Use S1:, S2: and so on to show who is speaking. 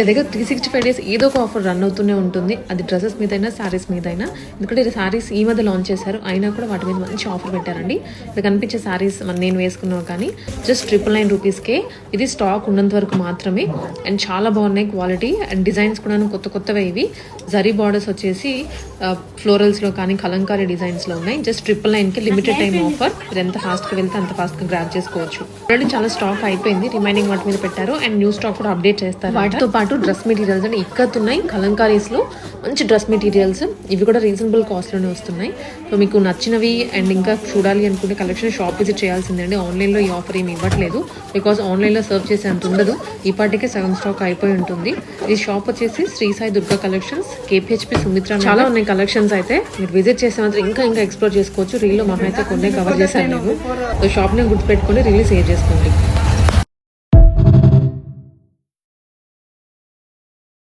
S1: మీ దగ్గర 365 డేస్ ఏదో ఒక ఆఫర్ రన్ అవుతూనే ఉంటుంది. అది డ్రెస్సెస్ మీద అయినా శారీస్ మీద అయినా. ఎందుకంటే శారీస్ ఈ మధ్య లాంచ్ చేశారు, అయినా కూడా వాటి మీద మంచి ఆఫర్ పెట్టారండి. ఇక్కడ కనిపించే శారీస్ నేను వేసుకున్నాను కానీ జస్ట్ 999 రూపీస్కే. ఇది స్టాక్ ఉన్నంత వరకు మాత్రమే. అండ్ చాలా బాగున్నాయి క్వాలిటీ అండ్ డిజైన్స్ కూడా కొత్తవే. ఇవి జరీ బార్డర్స్ వచ్చేసి ఫ్లోరల్స్లో కానీ కలంకారీ డిజైన్స్లో ఉన్నాయి. జస్ట్ 999కి లిమిటెడ్ టైం ఆఫర్. మీరు ఎంత ఫాస్ట్గా వెళ్తే అంత ఫాస్ట్గా గ్రాబ్ చేసుకోవచ్చు. ఆల్రెడీ చాలా స్టాక్ అయిపోయింది, రిమైనింగ్ వాటి మీద పెట్టారు. అండ్ న్యూ స్టాక్ కూడా అప్డేట్ చేస్తారు. వాటితో పాటు డ్రెస్ మెటీరియల్స్ అంటే ఇక్కత్ ఉన్నాయి, కలంకారీస్లో మంచి డ్రెస్ మెటీరియల్స్. ఇవి కూడా రీజనబుల్ కాస్ట్లోనే వస్తున్నాయి. సో మీకు నచ్చినవి అండ్ ఇంకా చూడాలి అనుకుంటే కలెక్షన్ షాప్ విజిట్ చేయాల్సిందే అండి. ఆన్లైన్లో ఈ ఆఫర్ ఏమి ఇవ్వట్లేదు, బికాస్ ఆన్లైన్లో సర్వ్ చేసే అంత ఉండదు. ఈ పాటికే సగం స్టాక్ అయిపోయి ఉంటుంది. ఈ షాప్ వచ్చేసి శ్రీ సాయి దుర్గా కలెక్షన్స్, KPHP సుమిత్ర. చాలా ఉన్నాయి కలెక్షన్స్. అయితే మీరు విజిట్ చేసే మాత్రం ఇంకా ఎక్స్ప్లోర్ చేసుకోవచ్చు. రీల్లో మహా అయితే కొన్ని కవర్ చేశాను నేను. సో షాప్ని గుర్తుపెట్టుకొని రీల్ సేవ్ చేసుకోండి.